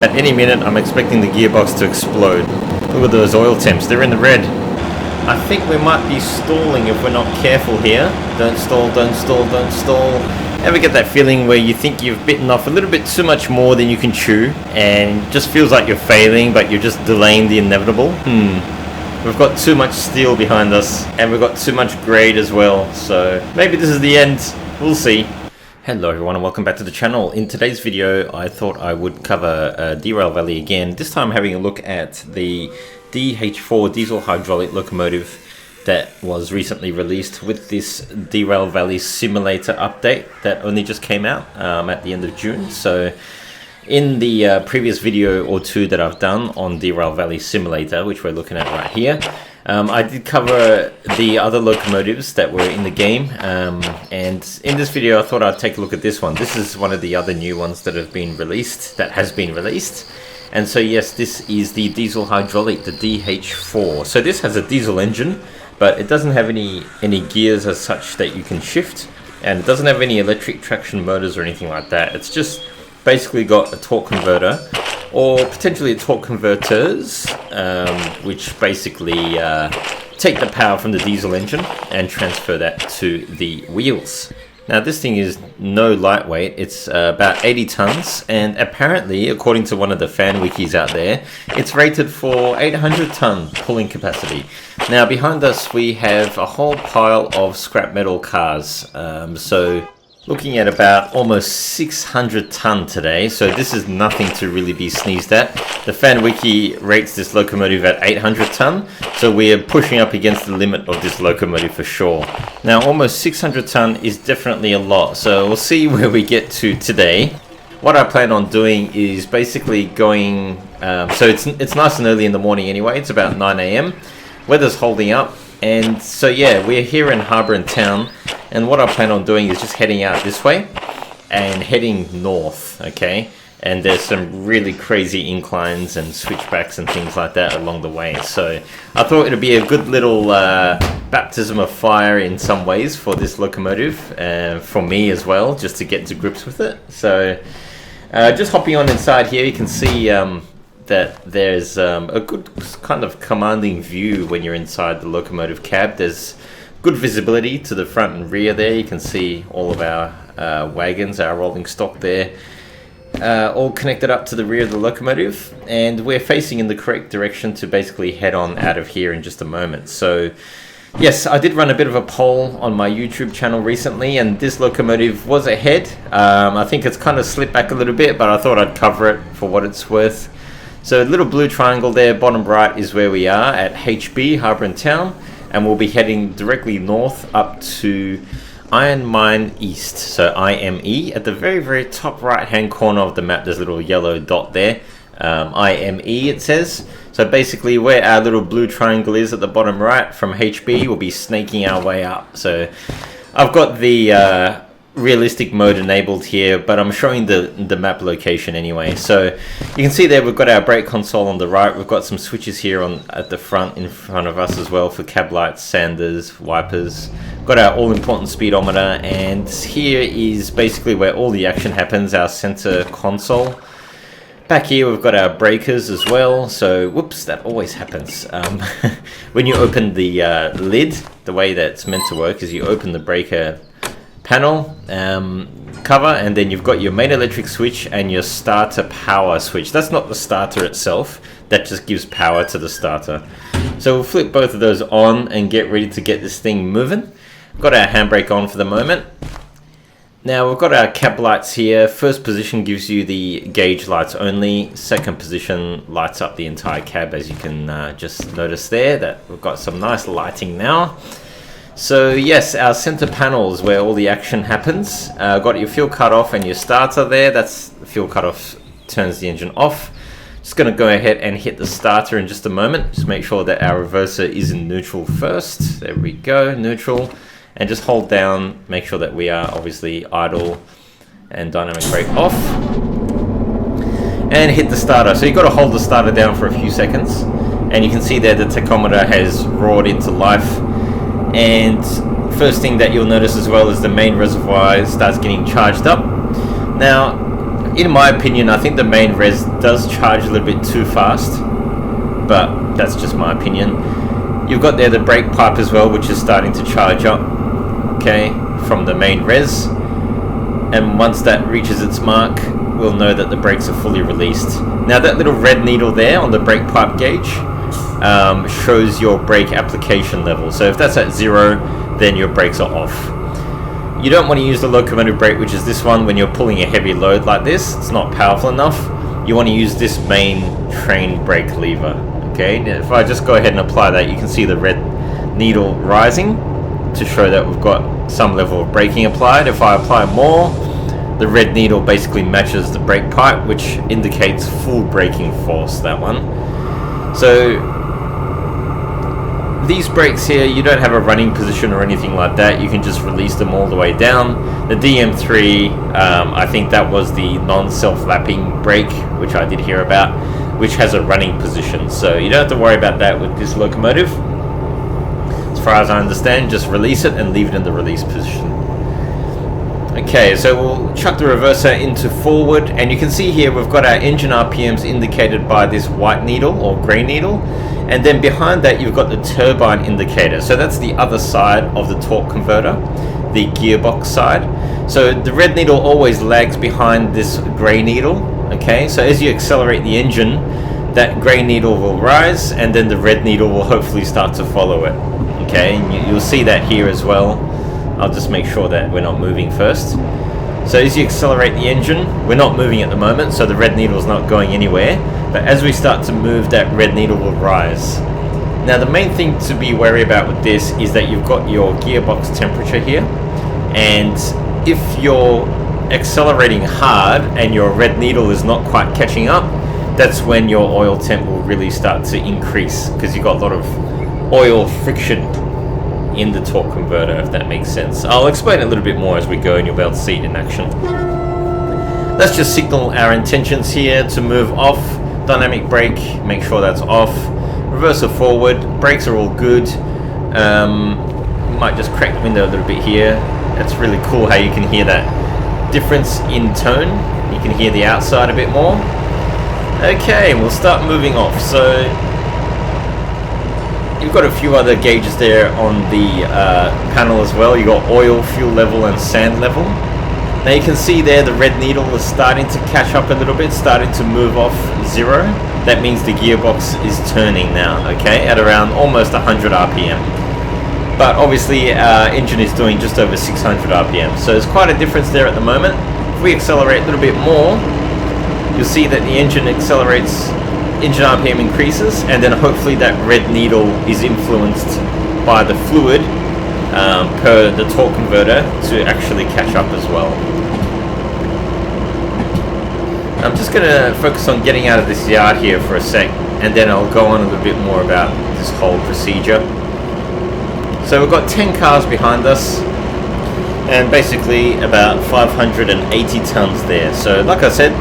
At any minute, I'm expecting the gearbox to explode. Look at those oil temps, they're in the red. I think we might be stalling if we're not careful here. Don't stall, don't stall, don't stall. Ever get that feeling where you think you've bitten off a little bit too much more than you can chew, and it just feels like you're failing, but you're just delaying the inevitable? We've got too much steel behind us, and we've got too much grade as well, so maybe this is the end. We'll see. Hello everyone and welcome back to the channel. In today's video I thought I would cover Derail Valley again, this time having a look at the DH4 diesel hydraulic locomotive that was recently released with this Derail Valley simulator update that only just came out at the end of June. So in the previous video or two that I've done on Derail Valley simulator, which we're looking at right here, I did cover the other locomotives that were in the game, and in this video I thought I'd take a look at this one. This is one of the other new ones that has been released, and so yes, this is the diesel hydraulic, the DH4. So this has a diesel engine, but it doesn't have any gears as such that you can shift, and it doesn't have any electric traction motors or anything like that. It's just basically got a torque converter, or potentially torque converters, which basically take the power from the diesel engine and transfer that to the wheels. Now this thing is no lightweight, it's about 80 tons, and apparently, according to one of the fan wikis out there, it's rated for 800 ton pulling capacity. Now behind us we have a whole pile of scrap metal cars, so looking at about almost 600 ton today, so this is nothing to really be sneezed at. The fan wiki rates this locomotive at 800 ton, so we are pushing up against the limit of this locomotive for sure. Now almost 600 ton is definitely a lot, so we'll see where we get to today. What I plan on doing is basically going, so it's nice and early in the morning anyway, it's about 9 AM. Weather's holding up, and so yeah, we're here in Harbour and Town. And what I plan on doing is just heading out this way and heading north, okay? And there's some really crazy inclines and switchbacks and things like that along the way. So I thought it'd be a good little baptism of fire in some ways for this locomotive, for me as well, just to get to grips with it. So just hopping on inside here, you can see that there's a good kind of commanding view when you're inside the locomotive cab. There's good visibility to the front and rear there. You can see all of our wagons, our rolling stock there, all connected up to the rear of the locomotive, and we're facing in the correct direction to basically head on out of here in just a moment. So yes, I did run a bit of a poll on my YouTube channel recently, and this locomotive was ahead. I think it's kind of slipped back a little bit, but I thought I'd cover it for what it's worth. So little blue triangle there, bottom right, is where we are at HB, Harbour and Town. And we'll be heading directly north up to Iron Mine East, so IME. At the very top right hand corner of the map there's a little yellow dot there, IME it says. So basically where our little blue triangle is at the bottom right from HB, we'll be snaking our way up. So I've got the realistic mode enabled here, but I'm showing the map location anyway. So you can see there we've got our brake console on the right. We've got some switches here at the front, in front of us as well, for cab lights, sanders, wipers. Got our all-important speedometer, and here is basically where all the action happens, our center console. Back here we've got our breakers as well. So whoops, that always happens. When you open the lid, the way that's meant to work is you open the breaker panel cover, and then you've got your main electric switch and your starter power switch. That's not the starter itself, that just gives power to the starter. So we'll flip both of those on and get ready to get this thing moving. Got our handbrake on for the moment. Now we've got our cab lights here. First position gives you the gauge lights only. Second position lights up the entire cab, as you can just notice there that we've got some nice lighting now. So yes, our center panel is where all the action happens. Got your fuel cutoff and your starter there. That's the fuel cutoff, turns the engine off. Just going to go ahead and hit the starter in just a moment. Just make sure that our reverser is in neutral first. There we go, neutral. And just hold down, make sure that we are obviously idle, and dynamic brake off. And hit the starter. So you've got to hold the starter down for a few seconds. And you can see there the tachometer has roared into life. And first thing that you'll notice as well is the main reservoir starts getting charged up. Now in my opinion, I think the main res does charge a little bit too fast, but that's just my opinion. You've got there the brake pipe as well, which is starting to charge up, okay, from the main res. And once that reaches its mark, we'll know that the brakes are fully released. Now that little red needle there on the brake pipe gauge shows your brake application level. So if that's at 0, then your brakes are off. You don't want to use the locomotive brake, which is this one, when you're pulling a heavy load like this. It's not powerful enough. You want to use this main train brake lever. Okay, now if I just go ahead and apply that, you can see the red needle rising to show that we've got some level of braking applied. If I apply more, the red needle basically matches the brake pipe, which indicates full braking force, that one. So these brakes here, you don't have a running position or anything like that. You can just release them all the way down. The DM3, I think that was the non-self-lapping brake, which I did hear about, which has a running position. So you don't have to worry about that with this locomotive. As far as I understand, just release it and leave it in the release position. Okay, so we'll chuck the reverser into forward, and you can see here we've got our engine RPMs indicated by this white needle or grey needle, and then behind that you've got the turbine indicator. So that's the other side of the torque converter, the gearbox side. So the red needle always lags behind this grey needle. Okay, so as you accelerate the engine, that grey needle will rise, and then the red needle will hopefully start to follow it. Okay, and you'll see that here as well. I'll just make sure that we're not moving first. So as you accelerate the engine, we're not moving at the moment, so the red needle is not going anywhere. But as we start to move, that red needle will rise. Now the main thing to be wary about with this is that you've got your gearbox temperature here, and if you're accelerating hard and your red needle is not quite catching up, that's when your oil temp will really start to increase, because you've got a lot of oil friction in the torque converter, if that makes sense. I'll explain it a little bit more as we go, and you'll be able to see it in action. Let's just signal our intentions here to move off. Dynamic brake, make sure that's off. Reverser forward, brakes are all good. Might just crack the window a little bit here. It's really cool how you can hear that difference in tone. You can hear the outside a bit more. Okay, we'll start moving off. So you've got a few other gauges there on the panel as well. You've got oil, fuel level, and sand level. Now you can see there the red needle is starting to catch up a little bit, starting to move off 0. That means the gearbox is turning now, okay, at around almost 100 RPM. But obviously our engine is doing just over 600 RPM, so there's quite a difference there at the moment. If we accelerate a little bit more, you'll see that the engine accelerates, engine RPM increases, and then hopefully that red needle is influenced by the fluid per the torque converter to actually catch up as well. I'm just going to focus on getting out of this yard here for a sec, and then I'll go on a little bit more about this whole procedure. So we've got 10 cars behind us, and basically about 580 tons there. So like I said,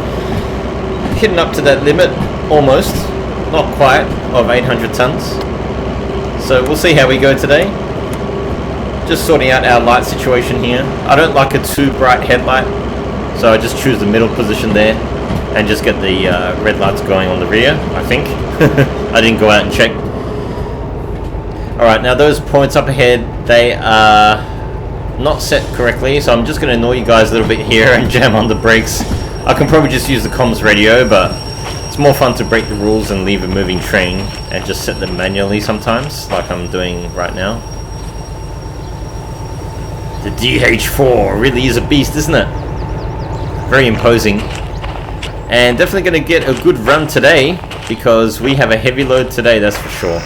hitting up to that limit, almost, not quite, of 800 tons. So we'll see how we go today. Just sorting out our light situation here. I don't like a too bright headlight, so I just choose the middle position there and just get the red lights going on the rear, I think. I didn't go out and check. Alright, now those points up ahead, they are not set correctly, so I'm just going to annoy you guys a little bit here and jam on the brakes. I can probably just use the comms radio, but it's more fun to break the rules and leave a moving train and just set them manually sometimes, like I'm doing right now. The DH4 really is a beast, isn't it? Very imposing. And definitely going to get a good run today, because we have a heavy load today, that's for sure.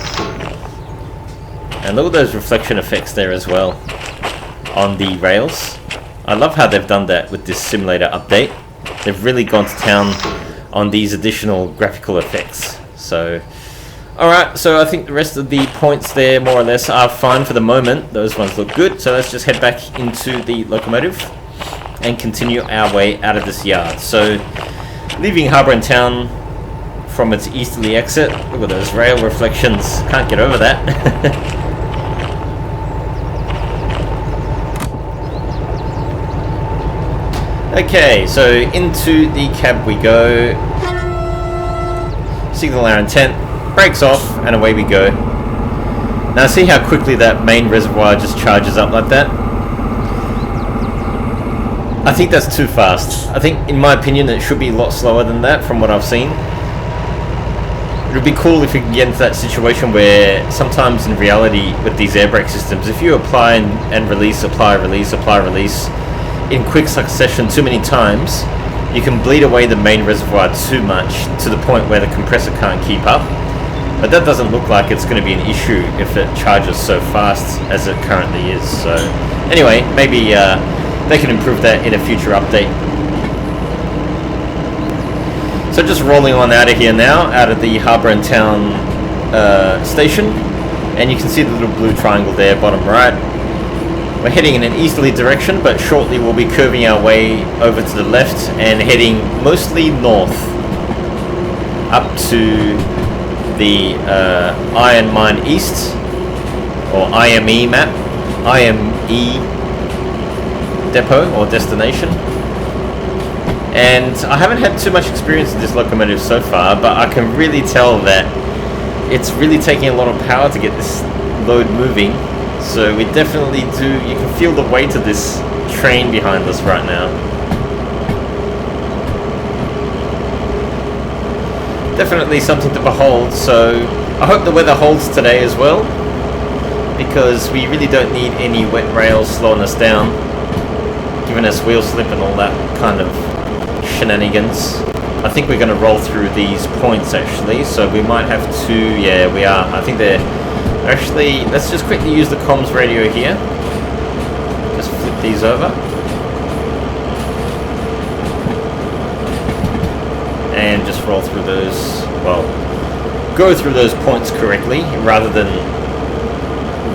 And look at those reflection effects there as well on the rails. I love how they've done that with this simulator update. They've really gone to town on these additional graphical effects. So, alright, so I think the rest of the points there more or less are fine for the moment. Those ones look good. So let's just head back into the locomotive and continue our way out of this yard. So, leaving Harbour and Town from its easterly exit. Look at those rail reflections. Can't get over that. Okay, so into the cab we go. Signal our intent, brakes off, and away we go. Now see how quickly that main reservoir just charges up like that? I think that's too fast. I think, in my opinion, it should be a lot slower than that from what I've seen. It would be cool if we can get into that situation where sometimes in reality with these air brake systems, if you apply and release, apply, release, apply, release in quick succession too many times, you can bleed away the main reservoir too much to the point where the compressor can't keep up. But that doesn't look like it's going to be an issue if it charges so fast as it currently is. So anyway, maybe they can improve that in a future update. So just rolling on out of here now, out of the Harbour and Town station, and you can see the little blue triangle there, bottom right. We're heading in an easterly direction, but shortly we'll be curving our way over to the left and heading mostly north up to the Iron Mine East, or IME map, IME depot or destination. And I haven't had too much experience with this locomotive so far, but I can really tell that it's really taking a lot of power to get this load moving. So we definitely do, you can feel the weight of this train behind us right now. Definitely something to behold, so I hope the weather holds today as well, because we really don't need any wet rails slowing us down, giving us wheel slip and all that kind of shenanigans. I think we're going to roll through these points actually, so we might have to, yeah we are, I think they're actually, let's just quickly use the comms radio here, just flip these over, and just roll through those, well, go through those points correctly, rather than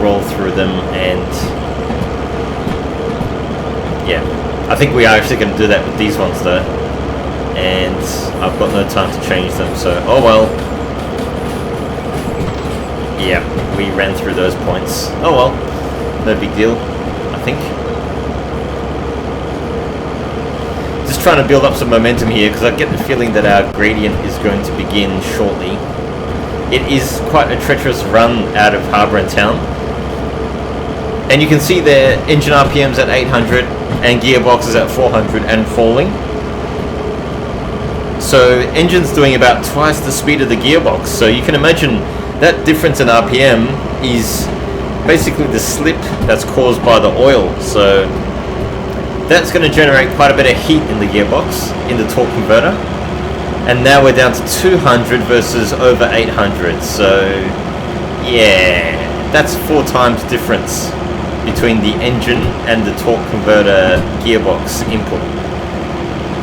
roll through them. And yeah, I think we are actually going to do that with these ones though, and I've got no time to change them, so oh well. Yeah, we ran through those points. Oh well, no big deal, I think. Just trying to build up some momentum here, because I get the feeling that our gradient is going to begin shortly. It is quite a treacherous run out of Harbour and Town. And you can see there, engine RPM's at 800, and gearbox is at 400 and falling. So engine's doing about twice the speed of the gearbox, so you can imagine that difference in RPM is basically the slip that's caused by the oil. So that's going to generate quite a bit of heat in the gearbox, in the torque converter. And now we're down to 200 versus over 800. So yeah, that's 4 times difference between the engine and the torque converter gearbox input.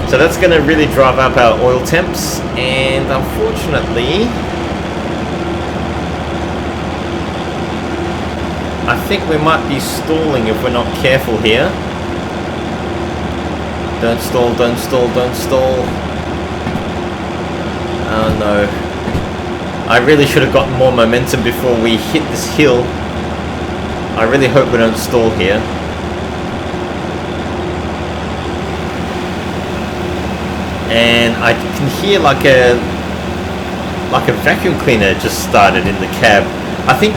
So that's going to really drive up our oil temps, and unfortunately I think we might be stalling if we're not careful here. Don't stall, don't stall, don't stall. Oh no. I really should have gotten more momentum before we hit this hill. I really hope we don't stall here. And I can hear like a vacuum cleaner just started in the cab. I think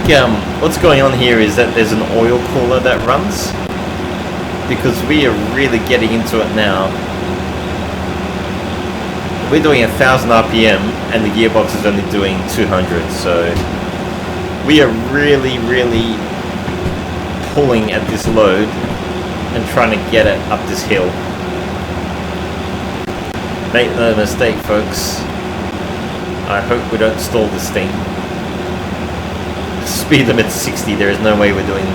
what's going on here is that there's an oil cooler that runs, because we are really getting into it now. We're doing 1000 RPM and the gearbox is only doing 200, so we are really pulling at this load and trying to get it up this hill. Make no mistake, folks, I hope we don't stall this thing. Speed limit 60, there is no way we're doing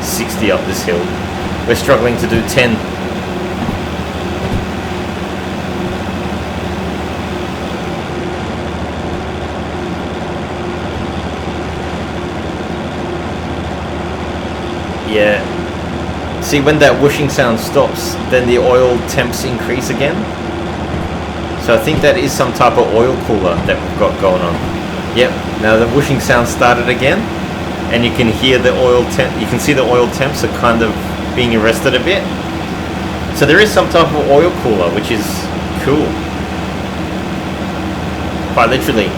60 up this hill. We're struggling to do 10. Yeah. See, when that whooshing sound stops, then the oil temps increase again. So I think that is some type of oil cooler that we've got going on. Yep, now the whooshing sound started again, and you can hear the oil temp, you can see the oil temps are kind of being arrested a bit. So there is some type of oil cooler, which is cool. Quite literally.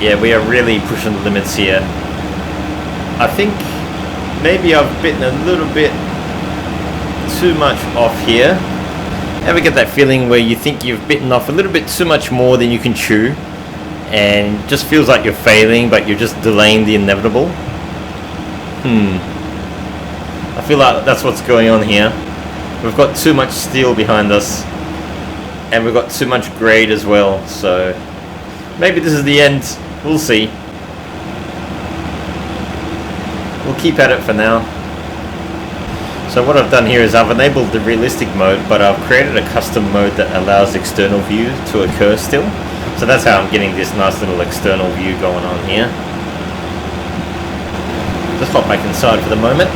Yeah, we are really pushing the limits here. I think maybe I've bitten a little bit too much off here. Ever get that feeling where you think you've bitten off a little bit too much more than you can chew, and it just feels like you're failing, but you're just delaying the inevitable? I feel like that's what's going on here. We've got too much steel behind us, and we've got too much grade as well, so maybe this is the end. We'll see. We'll keep at it for now. So what I've done here is I've enabled the realistic mode, but I've created a custom mode that allows external view to occur still. So that's how I'm getting this nice little external view going on here. Just hop back inside for the moment.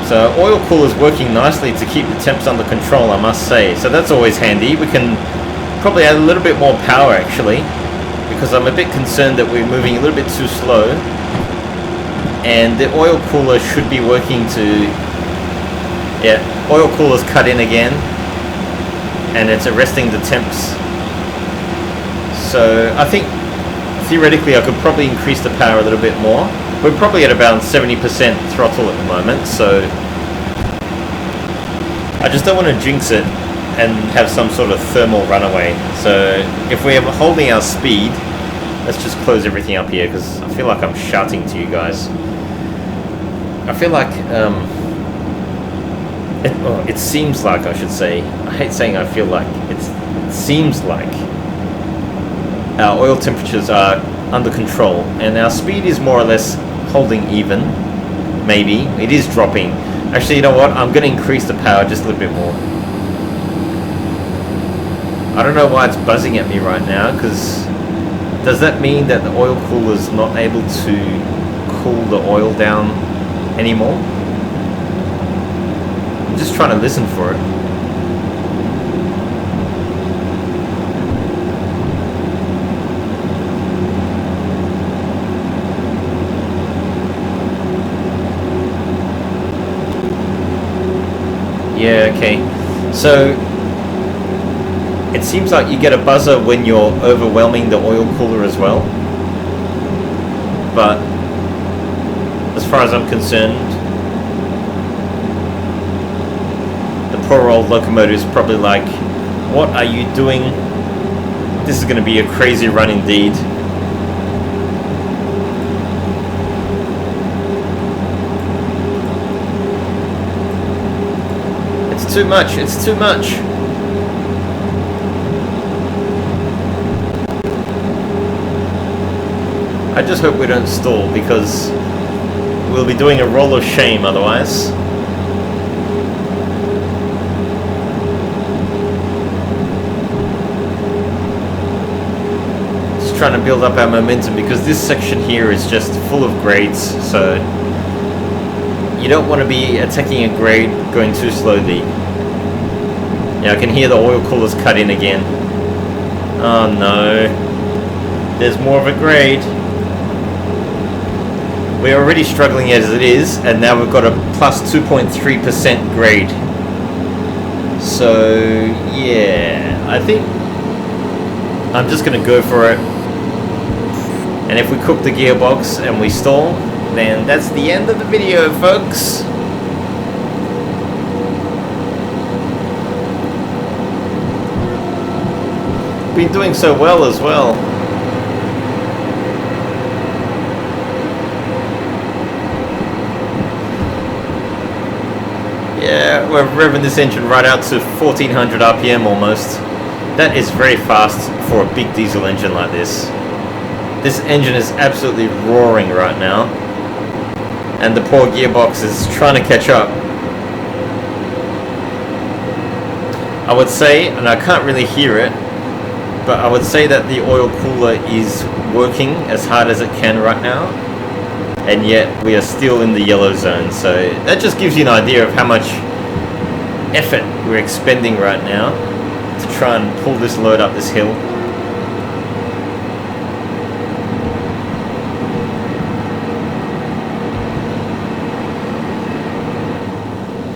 So oil cooler's working nicely to keep the temps under control, I must say. So that's always handy. We can probably add a little bit more power actually, because I'm a bit concerned that we're moving a little bit too slow, and the oil cooler should be working to, yeah, oil cooler's cut in again and it's arresting the temps. So I think theoretically I could probably increase the power a little bit more. We're probably at about 70% throttle at the moment, so I just don't want to jinx it and have some sort of thermal runaway. So if we're holding our speed, let's just close everything up here, because I feel like I'm shouting to you guys. I feel like it seems like, I should say, I hate saying I feel like, it seems like our oil temperatures are under control and our speed is more or less holding even. Maybe it is dropping. Actually, you know what, I'm going to increase the power just a little bit more. I don't know why it's buzzing at me right now, because does that mean that the oil cooler is not able to cool the oil down anymore? I'm just trying to listen for it. Yeah, okay. So it seems like you get a buzzer when you're overwhelming the oil cooler as well. But as far as I'm concerned, the poor old locomotive is probably like, what are you doing? This is going to be a crazy run indeed. It's too much, it's too much. I just hope we don't stall, because we'll be doing a roll of shame otherwise. Just trying to build up our momentum, because this section here is just full of grades, so you don't want to be attacking a grade going too slowly. Yeah, I can hear the oil coolers cut in again. Oh no, there's more of a grade. We're already struggling as it is, and now we've got a plus 2.3% grade. So yeah, I think I'm just going to go for it. And if we cook the gearbox and we stall, then that's the end of the video, folks. Been doing so well as well. Yeah, we're revving this engine right out to 1400 RPM almost. That is very fast for a big diesel engine like this. This engine is absolutely roaring right now, and the poor gearbox is trying to catch up. I would say, and I can't really hear it, but I would say that the oil cooler is working as hard as it can right now, and yet we are still in the yellow zone. So that just gives you an idea of how much effort we're expending right now to try and pull this load up this hill.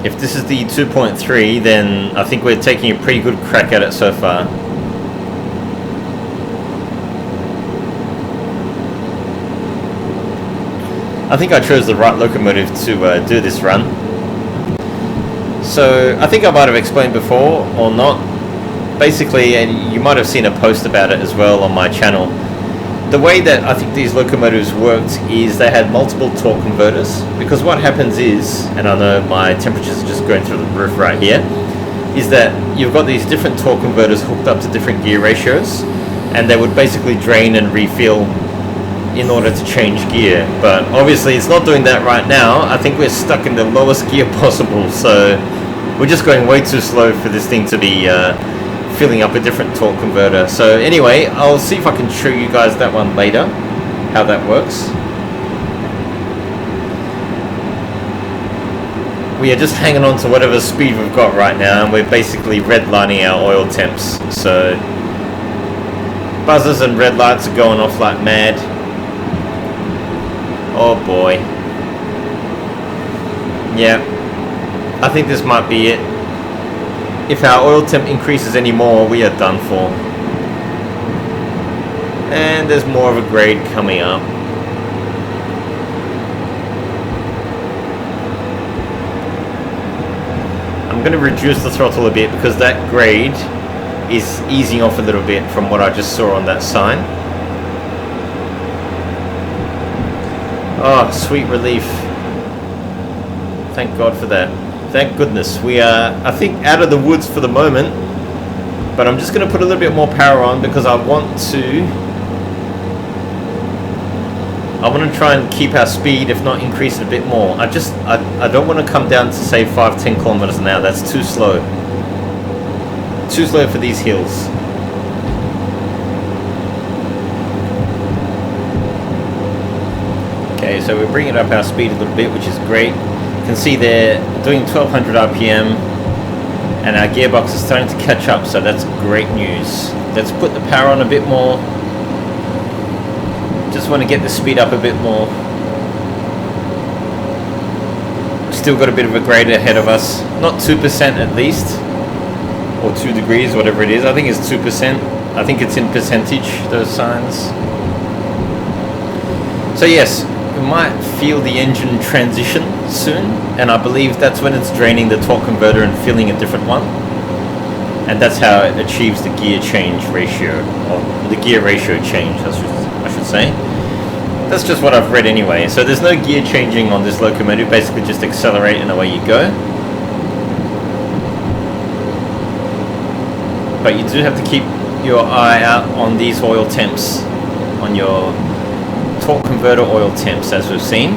If this is the 2.3, then I think we're taking a pretty good crack at it so far. I think I chose the right locomotive to do this run. So I think I might have explained before or not. Basically, and you might have seen a post about it as well on my channel. The way that I think these locomotives worked is they had multiple torque converters, because what happens is, and I know my temperatures are just going through the roof right here, is that you've got these different torque converters hooked up to different gear ratios, and they would basically drain and refill in order to change gear. But obviously it's not doing that right now. I think we're stuck in the lowest gear possible, so we're just going way too slow for this thing to be filling up a different torque converter. So anyway, I'll see if I can show you guys that one later, how that works. We are just hanging on to whatever speed we've got right now, and we're basically redlining our oil temps. So buzzers and red lights are going off like mad. Oh boy. Yeah, I think this might be it. If our oil temp increases any more, we are done for. And there's more of a grade coming up. I'm going to reduce the throttle a bit because that grade is easing off a little bit from what I just saw on that sign. Oh, sweet relief. Thank God for that. Thank goodness. We are, I think, out of the woods for the moment, but I'm just going to put a little bit more power on because I want to try and keep our speed, if not increase it a bit more. I don't want to come down to say 5-10 kilometers an hour. That's too slow. Too slow for these hills. Okay, so we're bringing up our speed a little bit, which is great. You can see they're doing 1200 RPM, and our gearbox is starting to catch up, so that's great news. Let's put the power on a bit more. Just want to get the speed up a bit more. Still got a bit of a grade ahead of us. Not 2% at least, or 2 degrees, whatever it is. I think it's 2%. I think it's in percentage, those signs. So yes, we might feel the engine transition soon, and I believe that's when it's draining the torque converter and filling a different one, and that's how it achieves the gear change ratio, or the gear ratio change, I should say. That's just what I've read anyway. So there's no gear changing on this locomotive, basically just accelerate and away you go. But you do have to keep your eye out on these oil temps, on your torque converter oil temps, as we've seen.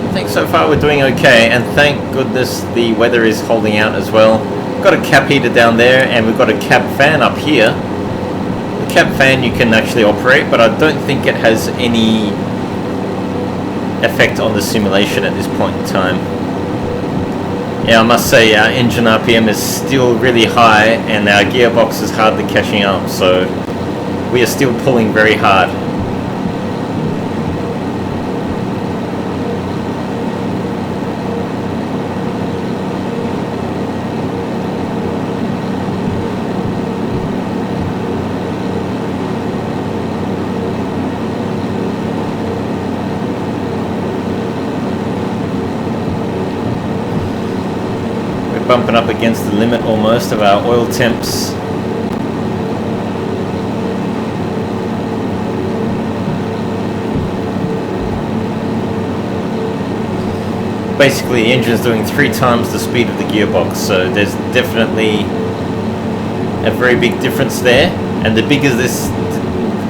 I think so far we're doing okay, and thank goodness the weather is holding out as well. We've got a cap heater down there, and we've got a cab fan up here. The cab fan you can actually operate, but I don't think it has any effect on the simulation at this point in time. Yeah, I must say our engine RPM is still really high, and our gearbox is hardly catching up, so we are still pulling very hard. Bumping up against the limit almost of our oil temps. Basically the engine's doing 3 times the speed of the gearbox, so there's definitely a very big difference there. And the bigger this,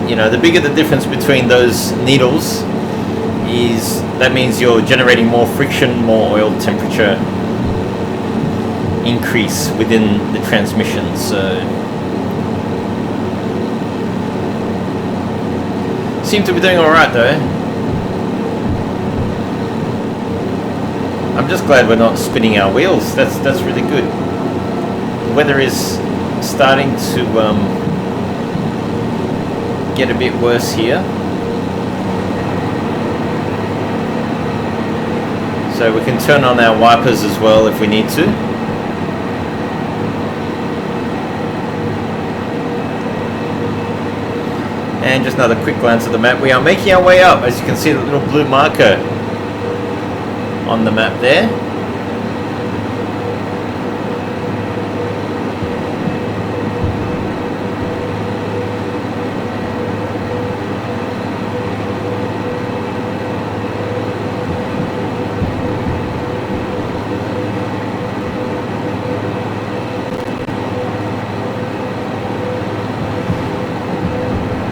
the bigger the difference between those needles is, that means you're generating more friction, more oil temperature increase within the transmission, so seem to be doing alright though. I'm just glad we're not spinning our wheels. That's really good. The weather is starting to get a bit worse here, so we can turn on our wipers as well if we need to. And just another quick glance at the map. We are making our way up. As you can see, the little blue marker on the map there.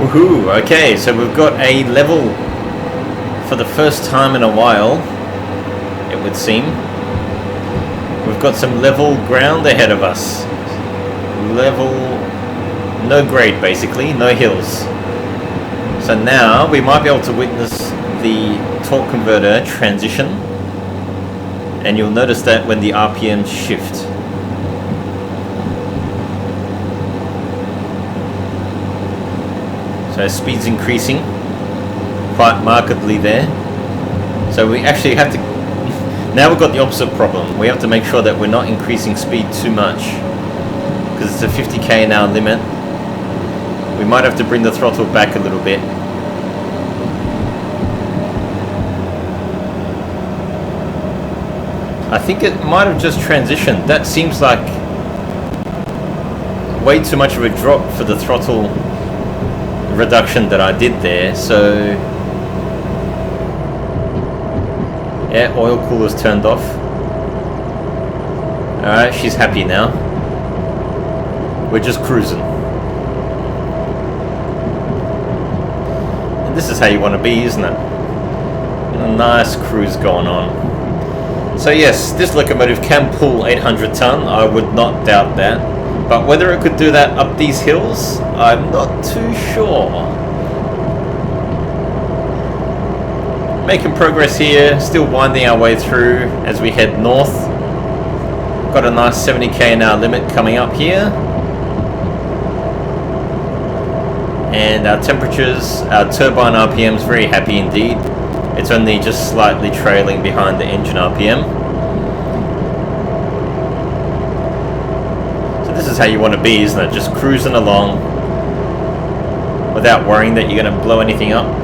Woohoo! Okay, so we've got a level for the first time in a while, it would seem. We've got some level ground ahead of us. Level, no grade basically, no hills. So now we might be able to witness the torque converter transition, and you'll notice that when the RPMs shift. So speed's increasing quite markedly there. So we actually have to, now we've got the opposite problem. We have to make sure that we're not increasing speed too much, because it's a 50k an hour limit. We might have to bring the throttle back a little bit. I think it might have just transitioned. That seems like way too much of a drop for the throttle reduction that I did there. So yeah, oil cooler's turned off. Alright, she's happy now. We're just cruising. And this is how you want to be, isn't it? A nice cruise going on. So yes, this locomotive can pull 800 ton, I would not doubt that. But whether it could do that up these hills, I'm not too sure. Making progress here, still winding our way through as we head north. Got a nice 70k an hour limit coming up here. And our temperatures, our turbine RPM's very happy indeed. It's only just slightly trailing behind the engine RPM. This is how you want to be, isn't it? Just cruising along without worrying that you're going to blow anything up.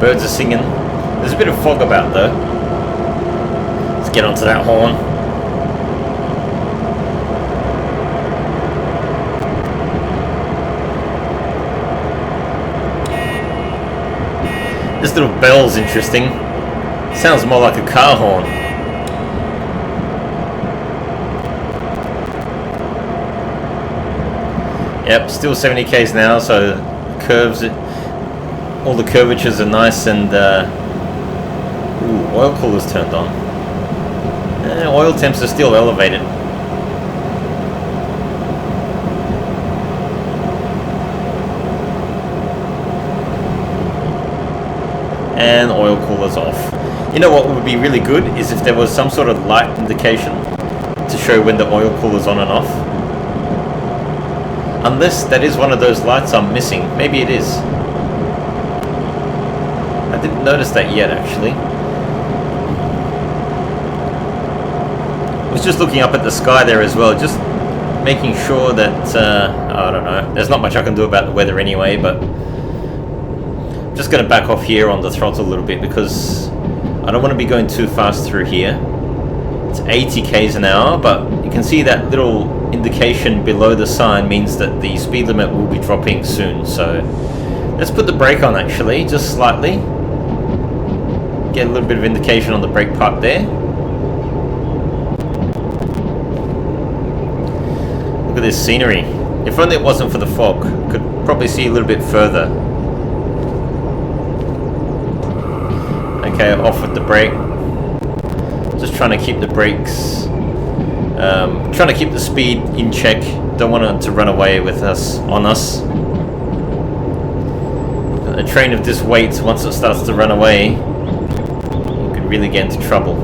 Birds are singing. There's a bit of fog about though. Let's get onto that horn. This little bell's interesting. Sounds more like a car horn. Yep, still 70k's now, so curves it. All the curvatures are nice, and ooh, oil cooler's turned on. Oil temps are still elevated. And oil cooler's off. You know what would be really good is if there was some sort of light indication to show when the oil cooler's on and off. Unless that is one of those lights I'm missing. Maybe it is. I didn't notice that yet, actually. I was just looking up at the sky there as well, just making sure that, I don't know, there's not much I can do about the weather anyway, but I'm just going to back off here on the throttle a little bit because I don't want to be going too fast through here. It's 80 k's an hour, but you can see that little indication below the sign means that the speed limit will be dropping soon. So let's put the brake on actually, just slightly. Get a little bit of indication on the brake pipe there. Look at this scenery. If only it wasn't for the fog, could probably see a little bit further. Okay, off with the brake. Just trying to keep the brakes, trying to keep the speed in check. Don't want it to run away with us, on us. A train of this weight, once it starts to run away, you could really get into trouble.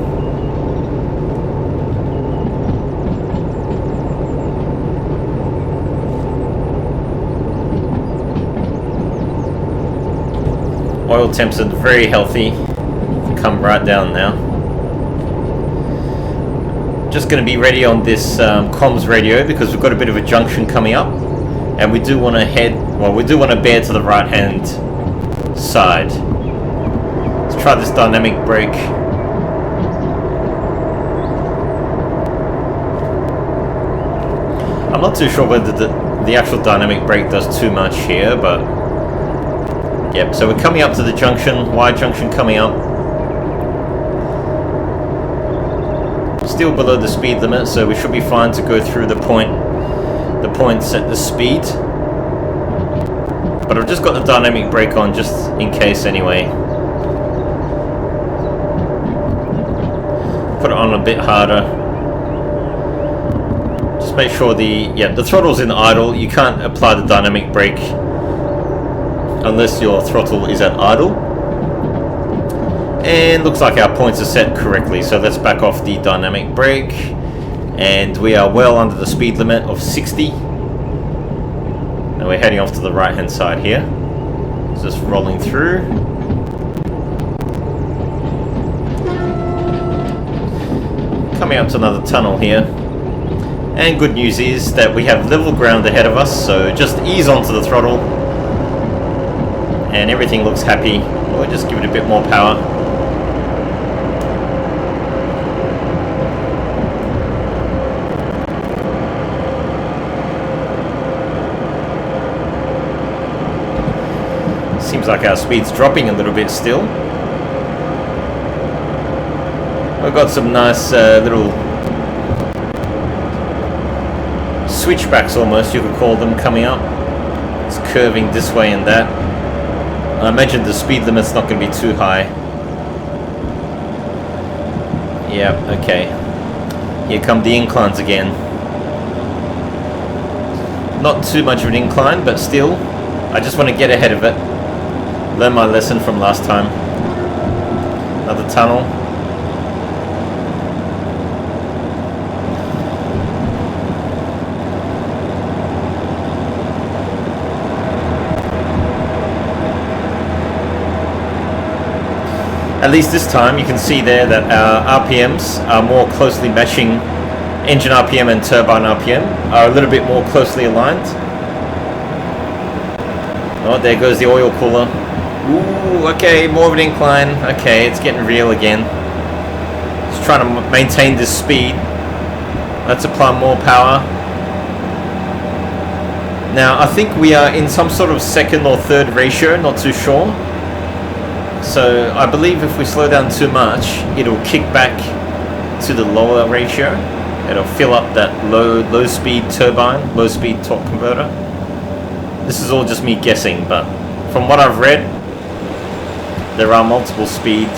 Oil temps are very healthy. Come right down now. Just going to be ready on this comms radio because we've got a bit of a junction coming up, and we do want to bear to the right hand side. Let's try this dynamic brake. I'm not too sure whether the actual dynamic brake does too much here, but yep, so we're coming up to the junction, Y junction coming up. Still below the speed limit, so we should be fine to go through the points at the speed. But I've just got the dynamic brake on just in case anyway. Put it on a bit harder. Just make sure the throttle's in idle. You can't apply the dynamic brake unless your throttle is at idle. And looks like our points are set correctly, so let's back off the dynamic brake. And we are well under the speed limit of 60. Now we're heading off to the right hand side here. Just rolling through. Coming up to another tunnel here. And good news is that we have level ground ahead of us, so just ease onto the throttle. And everything looks happy. We'll just give it a bit more power. Seems like our speed's dropping a little bit still. We've got some nice little switchbacks almost, you could call them, coming up. It's curving this way and that. I imagine the speed limit's not going to be too high. Yeah, okay. Here come the inclines again. Not too much of an incline, but still, I just want to get ahead of it. Learn my lesson from last time. Another tunnel. At least this time you can see there that our RPMs are more closely matching. Engine RPM and turbine RPM are a little bit more closely aligned. Oh, there goes the oil cooler. Ooh, okay, more of an incline. Okay, it's getting real again. Just trying to maintain this speed. Let's apply more power. Now, I think we are in some sort of second or third ratio, not too sure. So, I believe if we slow down too much, it'll kick back to the lower ratio. It'll fill up that low speed turbine, low speed torque converter. This is all just me guessing, but from what I've read, there are multiple speed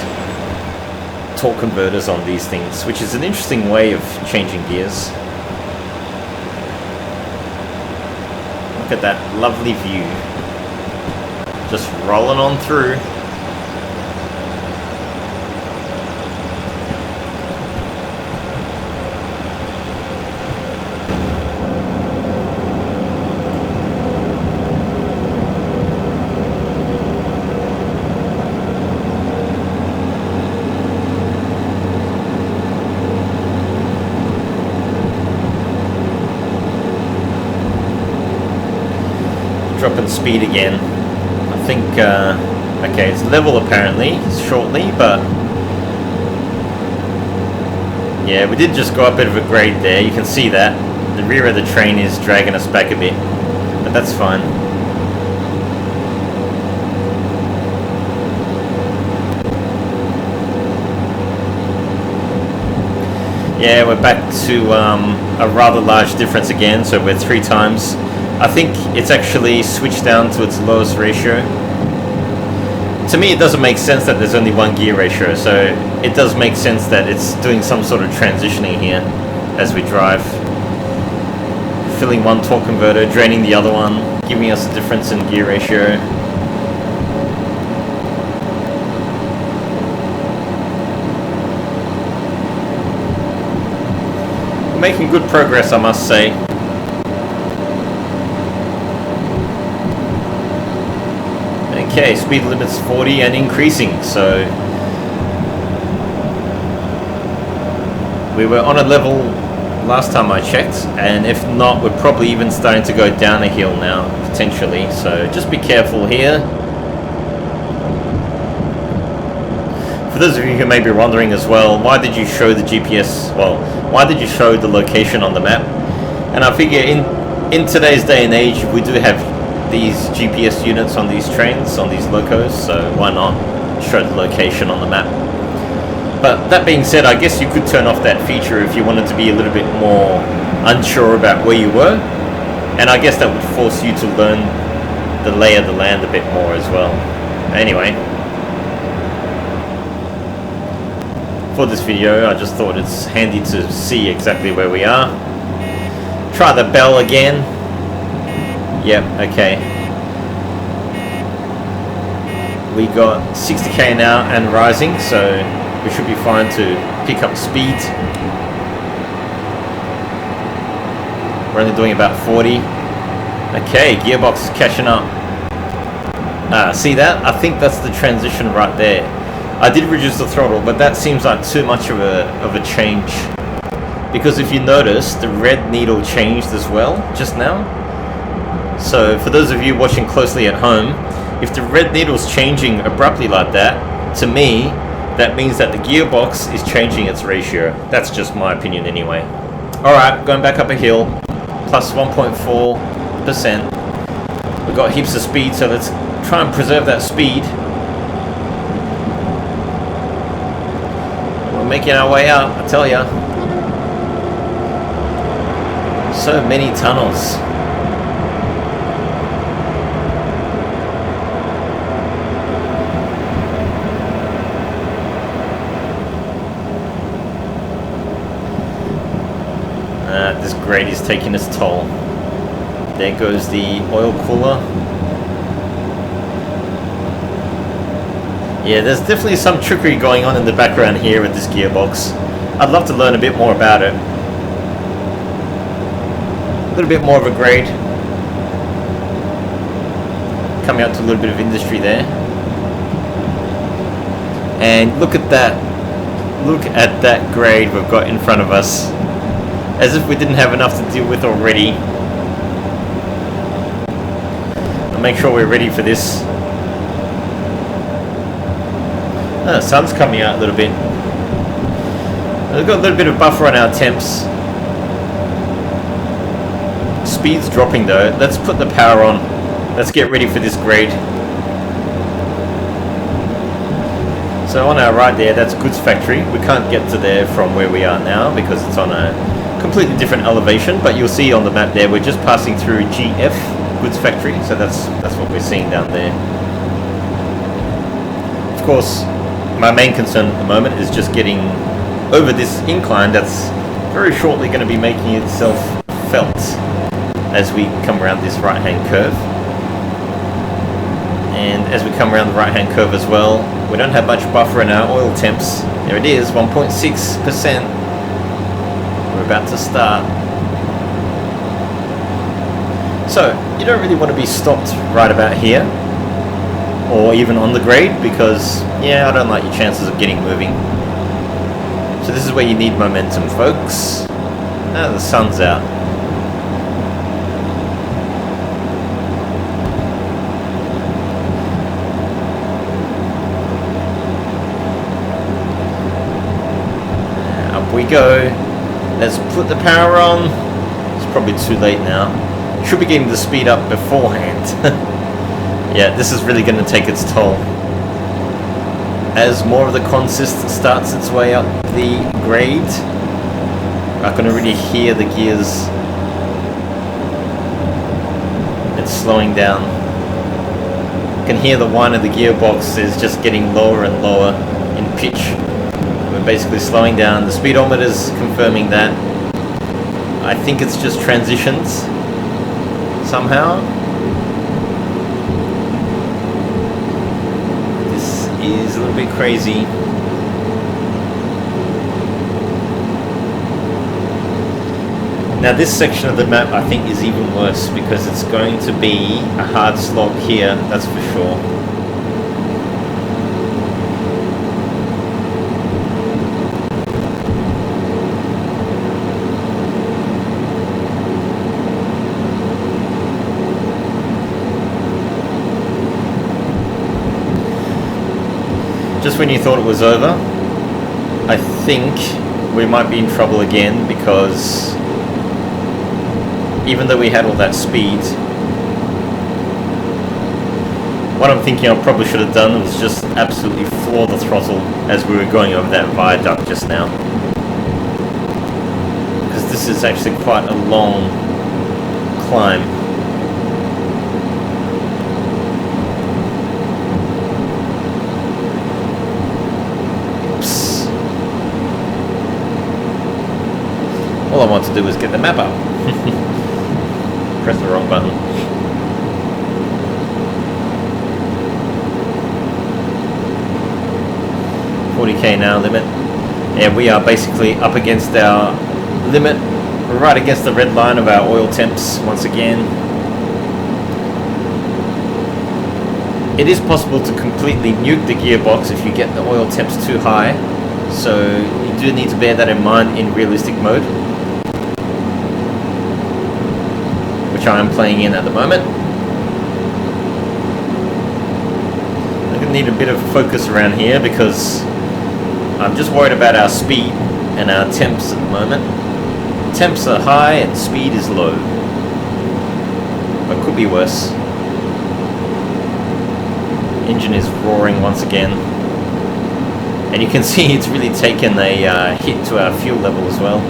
torque converters on these things, which is an interesting way of changing gears. Look at that lovely view. Just rolling on through. Dropping speed again. I think, okay, it's level apparently, shortly, but Yeah, we did just go up a bit of a grade there. You can see that. The rear of the train is dragging us back a bit. But that's fine. Yeah, we're back to a rather large difference again, so we're 3 times. I think it's actually switched down to its lowest ratio. To me, it doesn't make sense that there's only 1 gear ratio, so it does make sense that it's doing some sort of transitioning here as we drive. Filling one torque converter, draining the other one, giving us a difference in gear ratio. We're making good progress, I must say. Okay, speed limit's 40 and increasing, so we were on a level last time I checked, and if not, we're probably even starting to go down a hill now, potentially, so just be careful here. For those of you who may be wondering as well, why did you show the GPS, well, why did you show the location on the map? And I figure in today's day and age, we do have these GPS units on these trains, on these locos, so why not show the location on the map? But that being said, I guess you could turn off that feature if you wanted to be a little bit more unsure about where you were, and I guess that would force you to learn the lay of the land a bit more as well. Anyway, for this video, I just thought it's handy to see exactly where we are. Try the bell again. Yep, okay. We got 60k now and rising, so we should be fine to pick up speed. We're only doing about 40. Okay, gearbox is catching up. See that? I think that's the transition right there. I did reduce the throttle, but that seems like too much of a change. Because if you notice, the red needle changed as well just now. So for those of you watching closely at home, if the red needle's changing abruptly like that, to me, that means that the gearbox is changing its ratio. That's just my opinion anyway. Alright, going back up a hill, plus 1.4%. We've got heaps of speed, so let's try and preserve that speed. We're making our way up, I tell ya. So many tunnels. This grade is taking its toll. There goes the oil cooler. Yeah, there's definitely some trickery going on in the background here with this gearbox. I'd love to learn a bit more about it. A little bit more of a grade. Coming out to a little bit of industry there. And look at that. Look at that grade we've got in front of us. As if we didn't have enough to deal with already. I'll make sure we're ready for this. The sun's coming out a little bit. We've got a little bit of buffer on our temps. Speed's dropping though. Let's put the power on. Let's get ready for this grade. So on our right there, that's goods factory. We can't get to there from where we are now because it's on a completely different elevation, but you'll see on the map there we're just passing through GF, goods factory, so that's what we're seeing down there. Of course, my main concern at the moment is just getting over this incline that's very shortly going to be making itself felt as we come around this right hand curve. And as we come around the right hand curve as well, we don't have much buffer in our oil temps. There it is, 1.6%. We're about to start. So, you don't really want to be stopped right about here, or even on the grade, because, yeah, I don't like your chances of getting moving. So this is where you need momentum, folks. Ah, the sun's out. We we go. Let's put the power on. It's probably too late now. Should be getting the speed up beforehand. Yeah, this is really going to take its toll. As more of the consist starts its way up the grade, I can already hear the gears. It's slowing down. I can hear the whine of the gearbox is just getting lower and lower in pitch. We're basically slowing down. The speedometer's confirming that. I think it's just transitions somehow. This is a little bit crazy. Now this section of the map I think is even worse because it's going to be a hard slog here, that's for sure. Just when you thought it was over, I think we might be in trouble again because even though we had all that speed, what I'm thinking I probably should have done was just absolutely floor the throttle as we were going over that viaduct just now. Because this is actually quite a long climb. Oops. All I want to do is get the map up. Press the wrong button. $40k now limit. Yeah, we are basically up against our limit, right against the red line of our oil temps once again. It is possible to completely nuke the gearbox if you get the oil temps too high, so you do need to bear that in mind in realistic mode, which I am playing in at the moment. I'm going to need a bit of focus around here because I'm just worried about our speed and our temps at the moment. Temps are high and speed is low, but could be worse. Engine is roaring once again, and you can see it's really taken a hit to our fuel level as well.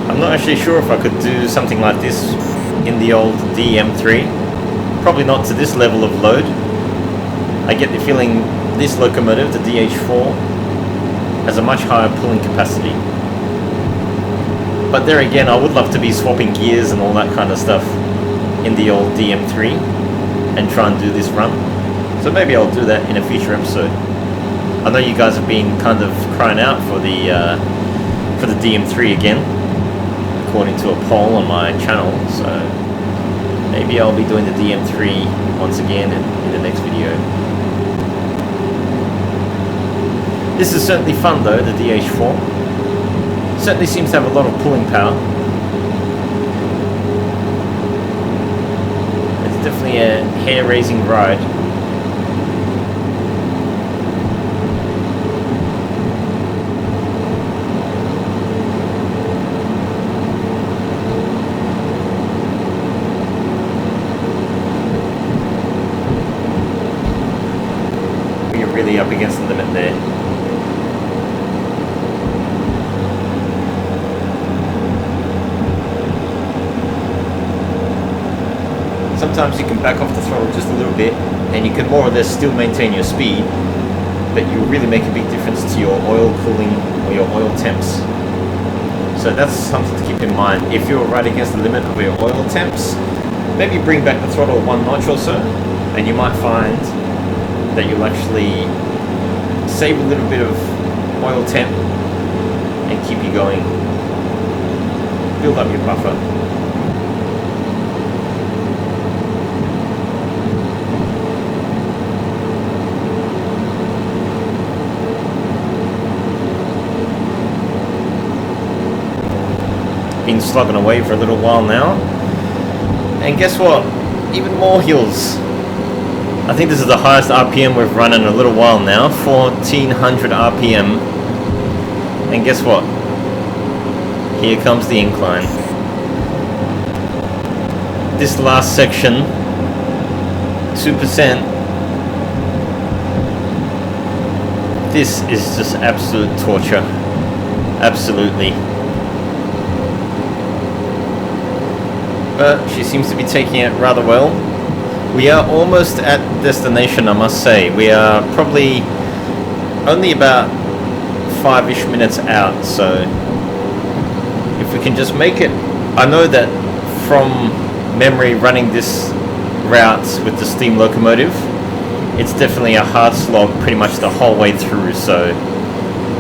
I'm not actually sure if I could do something like this in the old DM3. Probably not to this level of load. I get the feeling this locomotive, the DH4, has a much higher pulling capacity. But there again, I would love to be swapping gears and all that kind of stuff in the old DM3 and try and do this run. So maybe I'll do that in a future episode. I know you guys have been kind of crying out for the DM3 again, according to a poll on my channel, so maybe I'll be doing the DM3 once again in the next video. This is certainly fun though, the DH4. Certainly seems to have a lot of pulling power. It's definitely a hair-raising ride. Really up against the limit there. Sometimes you can back off the throttle just a little bit and you can more or less still maintain your speed, but you really make a big difference to your oil cooling or your oil temps. So that's something to keep in mind. If you're right against the limit of your oil temps, maybe bring back the throttle one notch or so, and you might find that you'll actually save a little bit of oil temp and keep you going. Build up your buffer. been slogging away for a little while now. And guess what? Even more hills. I think this is the highest RPM we've run in a little while now, 1400 RPM. And guess what? Here comes the incline. This last section, 2%. This is just absolute torture. Absolutely. But she seems to be taking it rather well. We are almost at destination, I must say. We are probably only about 5-ish minutes out, so if we can just make it. I know that from memory running this route with the steam locomotive, it's definitely a hard slog pretty much the whole way through, so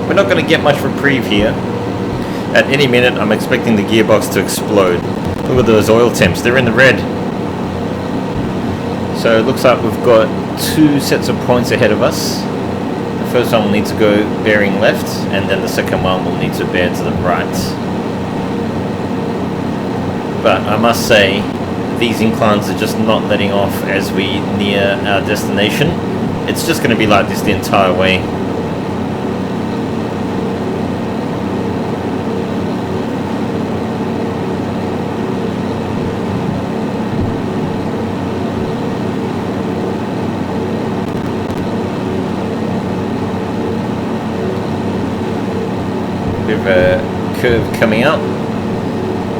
we're not going to get much reprieve here. At any minute I'm expecting the gearbox to explode. Look at those oil temps, they're in the red. So it looks like we've got 2 sets of points ahead of us. The first one will need to go bearing left, and then the second one will need to bear to the right. But I must say, these inclines are just not letting off as we near our destination. It's just going to be like this the entire way. A curve coming out.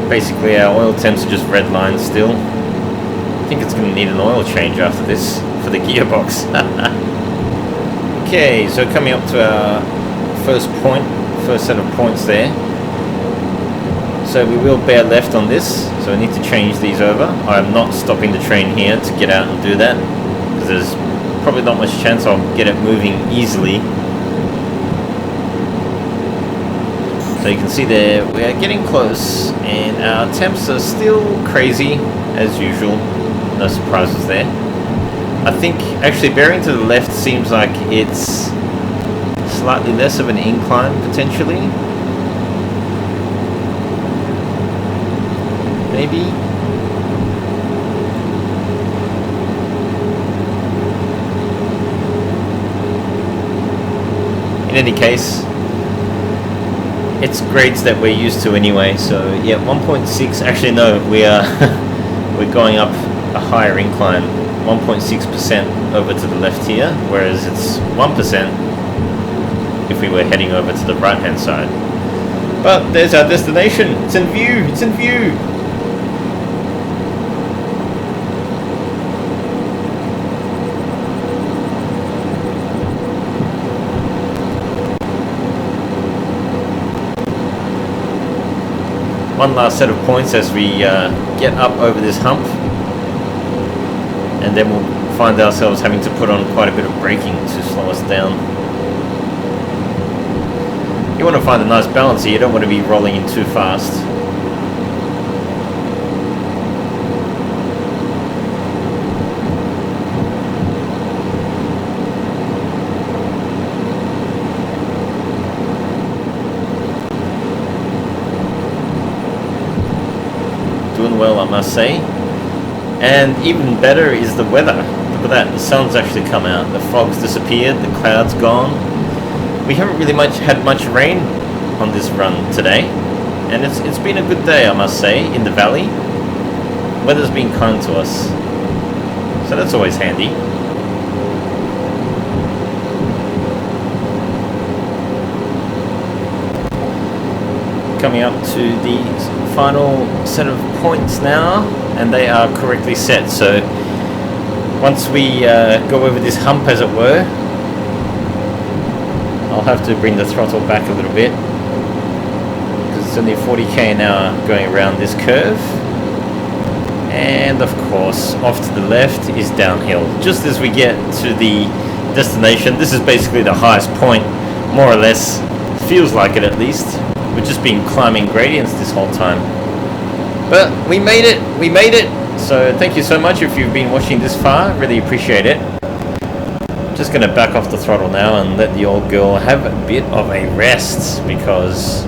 Basically our oil temps are just red lines still. I think it's going to need an oil change after this for the gearbox. Okay, so coming up to our first set of points there. So we will bear left on this, so I need to change these over. I'm not stopping the train here to get out and do that, because there's probably not much chance I'll get it moving easily. So you can see there, we are getting close, and our temps are still crazy, as usual. No surprises there. I think, actually, bearing to the left seems like it's slightly less of an incline, potentially. Maybe? In any case, it's grades that we're used to anyway, so yeah, 1.6, actually no, we are we're going up a higher incline, 1.6% over to the left here, whereas it's 1% if we were heading over to the right hand side. But there's our destination, it's in view, it's in view! One last set of points as we get up over this hump, and then we'll find ourselves having to put on quite a bit of braking to slow us down. You want to find a nice balance here, you don't want to be rolling in too fast. Doing well, I must say. And even better is the weather. Look at that, the sun's actually come out, the fog's disappeared, the clouds gone. We haven't really had much rain on this run today, and it's been a good day, I must say, in the valley. Weather's been kind to us, so that's always handy. Coming up to the final set of points now, and they are correctly set. So once we go over this hump, as it were, I'll have to bring the throttle back a little bit because it's only 40k an hour going around this curve. And of course, off to the left is downhill. Just as we get to the destination, this is basically the highest point, more or less. Feels like it, at least. We've just been climbing gradients this whole time. But we made it! We made it! So thank you so much if you've been watching this far. Really appreciate it. Just going to back off the throttle now and let the old girl have a bit of a rest, because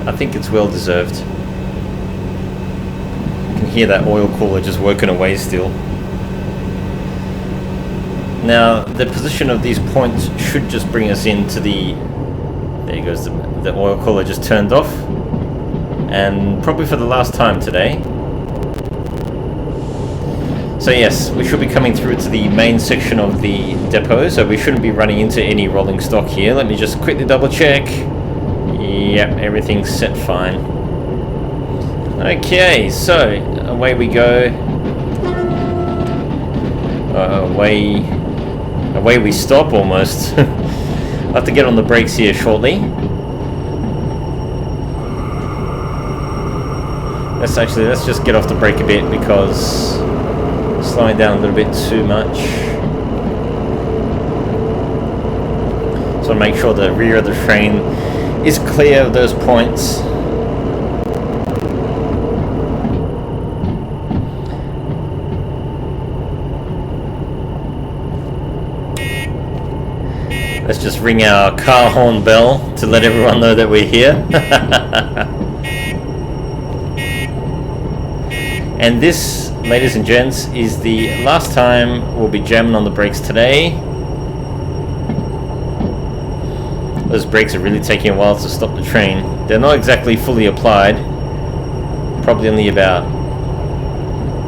I think it's well deserved. You can hear that oil cooler just working away still. Now, the position of these points should just bring us into the... There goes the oil cooler just turned off. And probably for the last time today. So yes, we should be coming through to the main section of the depot, so we shouldn't be running into any rolling stock here. Let me just quickly double check. Yep, everything's set fine. Okay, so away we go. Away we stop almost. I'll have to get on the brakes here shortly. Let's just get off the brake a bit because slowing down a little bit too much. So make sure the rear of the train is clear of those points. Let's just ring our car horn bell to let everyone know that we're here. And this, ladies and gents, is the last time we'll be jamming on the brakes today. Those brakes are really taking a while to stop the train. They're not exactly fully applied. Probably only about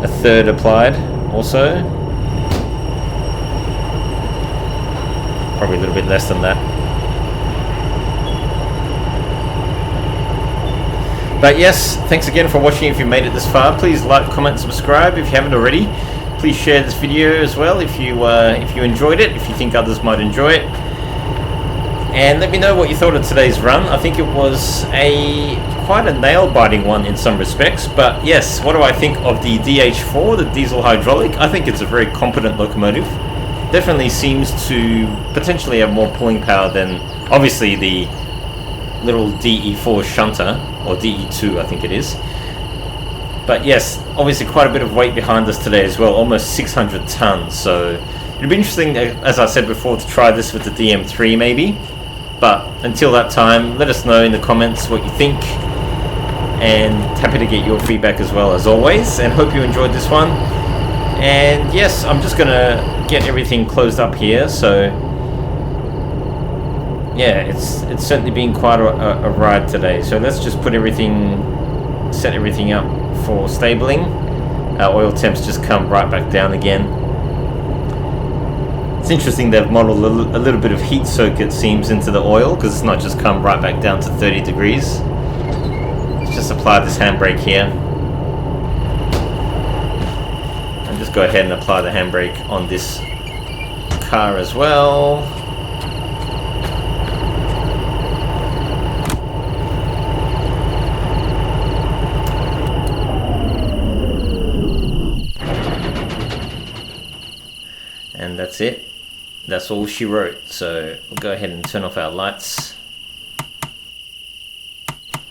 a third applied or so. Probably a little bit less than that. But yes, thanks again for watching. If you made it this far, please like, comment, subscribe if you haven't already. Please share this video as well if you enjoyed it, if you think others might enjoy it. And let me know what you thought of today's run. I think it was quite a nail-biting one in some respects. But yes, what do I think of the DH4, the diesel hydraulic? I think it's a very competent locomotive. Definitely seems to potentially have more pulling power than obviously the little DE4 shunter, or DE2 I think it is. But yes, obviously quite a bit of weight behind us today as well, almost 600 tons. So it'd be interesting, as I said before, to try this with the DM3 maybe. But until that time, let us know in the comments what you think, and happy to get your feedback as well as always, and hope you enjoyed this one. And yes, I'm just gonna get everything closed up here. So yeah, it's certainly been quite a ride today. So let's just set everything up for stabling. Our oil temps just come right back down again. It's interesting they've modeled a little bit of heat soak, it seems, into the oil, because it's not just come right back down to 30 degrees. Let's just apply this handbrake here. And just go ahead and apply the handbrake on this car as well. And that's it. That's all she wrote. So we'll go ahead and turn off our lights.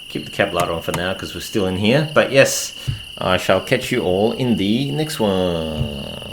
Keep the cab light on for now because we're still in here. But yes, I shall catch you all in the next one.